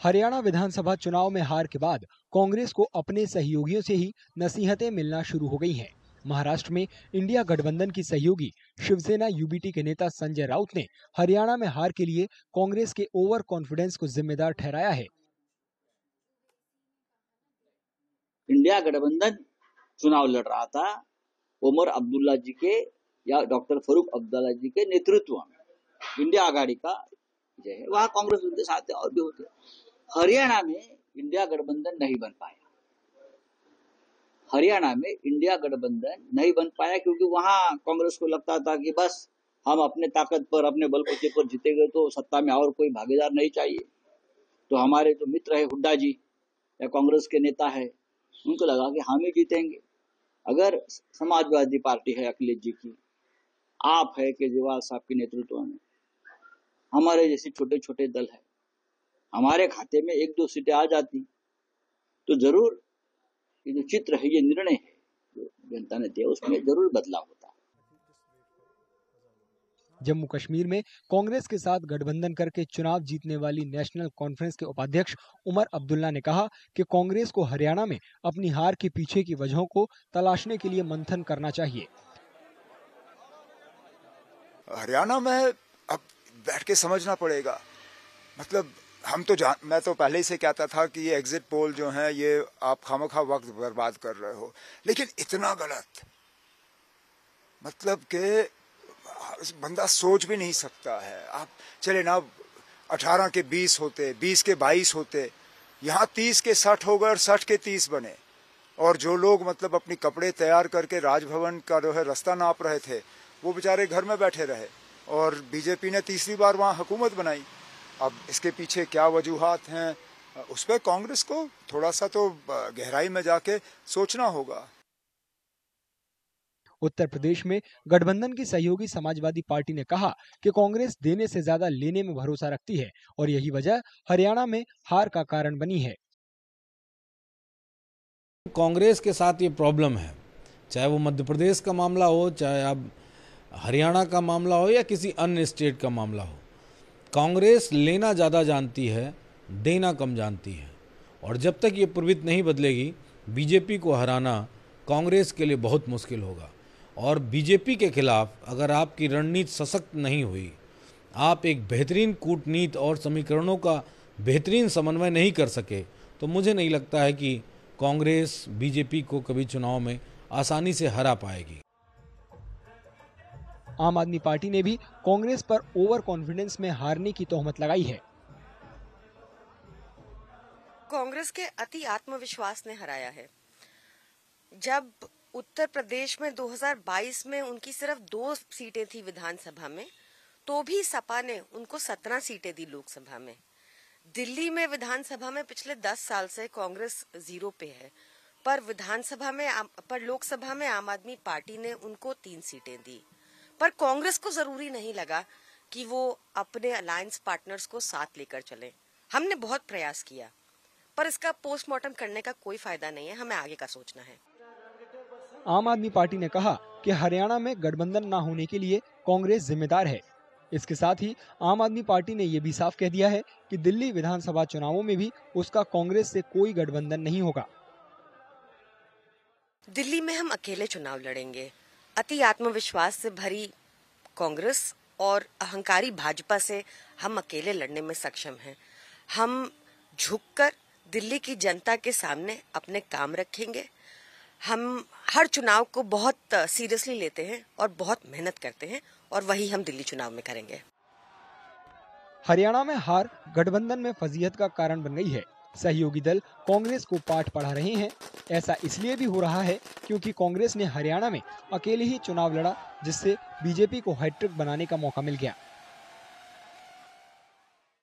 हरियाणा विधानसभा चुनाव में हार के बाद कांग्रेस को अपने सहयोगियों से ही नसीहतें मिलना शुरू हो गई हैं। महाराष्ट्र में इंडिया गठबंधन की सहयोगी शिवसेना यूबीटी के नेता संजय राउत ने हरियाणा में हार के लिए कांग्रेस के ओवर कॉन्फिडेंस को जिम्मेदार ठहराया है। इंडिया गठबंधन चुनाव लड़ रहा था उमर अब्दुल्ला जी के या डॉक्टर फारूक अब्दुल्ला जी के नेतृत्व में इंडिया आघाड़ी का जो है वहां कांग्रेस उनके साथ है और भी होते। हरियाणा में इंडिया गठबंधन नहीं बन पाया। हरियाणा में इंडिया गठबंधन नहीं बन पाया क्योंकि वहां कांग्रेस को लगता था कि बस हम अपने ताकत पर अपने बलबूते पर जीतेंगे तो सत्ता में और कोई भागीदार नहीं चाहिए। तो हमारे जो मित्र है हुड्डा जी या कांग्रेस के नेता है उनको लगा कि हम ही जीतेंगे। अगर समाजवादी पार्टी है अखिलेश जी की, आप है केजरीवाल साहब के नेतृत्व में, हमारे जैसे छोटे छोटे दल है, हमारे खाते में 1-2 सीटें आ जाती तो जरूर ये जो चित्र है, ये निर्णय है जो जनता ने दिया उसमें जरूर बदलाव होता। जम्मू कश्मीर में कांग्रेस के साथ गठबंधन करके चुनाव जीतने वाली नेशनल कॉन्फ्रेंस के उपाध्यक्ष उमर अब्दुल्ला ने कहा कि कांग्रेस को हरियाणा में अपनी हार के पीछे की वजहों को तलाशने के लिए मंथन करना चाहिए। हरियाणा में अब बैठ के समझना पड़ेगा। मतलब मैं तो पहले ही से कहता था कि ये एग्जिट पोल जो है ये आप खामखा वक्त बर्बाद कर रहे हो, लेकिन इतना गलत मतलब कि बंदा सोच भी नहीं सकता है। आप चले ना 18 के 20 होते, 20 के 22 होते, यहाँ 30 के 60 हो गए और 60 के 30 बने। और जो लोग मतलब अपनी कपड़े तैयार करके राजभवन का जो है रास्ता नाप रहे थे वो बेचारे घर में बैठे रहे और बीजेपी ने तीसरी बार वहाँ हुकूमत बनाई। अब इसके पीछे क्या वजूहात हैं उस पर कांग्रेस को थोड़ा सा तो गहराई में जाके सोचना होगा। उत्तर प्रदेश में गठबंधन की सहयोगी समाजवादी पार्टी ने कहा कि कांग्रेस देने से ज्यादा लेने में भरोसा रखती है और यही वजह हरियाणा में हार का कारण बनी है। कांग्रेस के साथ ये प्रॉब्लम है, चाहे वो मध्य प्रदेश का मामला हो, चाहे अब हरियाणा का मामला हो या किसी अन्य स्टेट का मामला हो। कांग्रेस लेना ज़्यादा जानती है, देना कम जानती है और जब तक ये प्रवृत्ति नहीं बदलेगी बीजेपी को हराना कांग्रेस के लिए बहुत मुश्किल होगा। और बीजेपी के खिलाफ अगर आपकी रणनीति सशक्त नहीं हुई, आप एक बेहतरीन कूटनीति और समीकरणों का बेहतरीन समन्वय नहीं कर सके, तो मुझे नहीं लगता है कि कांग्रेस बीजेपी को कभी चुनाव में आसानी से हरा पाएगी। आम आदमी पार्टी ने भी कांग्रेस पर ओवर कॉन्फिडेंस में हारने की तोहमत लगाई है। कांग्रेस के अति आत्मविश्वास ने हराया है। जब उत्तर प्रदेश में 2022 में उनकी सिर्फ 2 सीटें थी विधानसभा में, तो भी सपा ने उनको 17 सीटें दी लोकसभा में। दिल्ली में विधानसभा में पिछले 10 साल से कांग्रेस 0 पे है, पर लोकसभा में आम आदमी पार्टी ने उनको 3 सीटें दी। पर कांग्रेस को जरूरी नहीं लगा कि वो अपने अलायंस पार्टनर्स को साथ लेकर चले। हमने बहुत प्रयास किया, पर इसका पोस्टमार्टम करने का कोई फायदा नहीं है, हमें आगे का सोचना है। आम आदमी पार्टी ने कहा कि हरियाणा में गठबंधन न होने के लिए कांग्रेस जिम्मेदार है। इसके साथ ही आम आदमी पार्टी ने यह भी साफ कह दिया है कि दिल्ली विधानसभा चुनावों में भी उसका कांग्रेस से कोई गठबंधन नहीं होगा। दिल्ली में हम अकेले चुनाव लड़ेंगे। अति आत्मविश्वास से भरी कांग्रेस और अहंकारी भाजपा से हम अकेले लड़ने में सक्षम हैं। हम झुककर दिल्ली की जनता के सामने अपने काम रखेंगे। हम हर चुनाव को बहुत सीरियसली लेते हैं और बहुत मेहनत करते हैं और वही हम दिल्ली चुनाव में करेंगे। हरियाणा में हार गठबंधन में फजीहत का कारण बन गई है। सहयोगी दल कांग्रेस को पाठ पढ़ा रहे हैं। ऐसा इसलिए भी हो रहा है क्योंकि कांग्रेस ने हरियाणा में अकेले ही चुनाव लड़ा, जिससे बीजेपी को हैट्रिक बनाने का मौका मिल गया।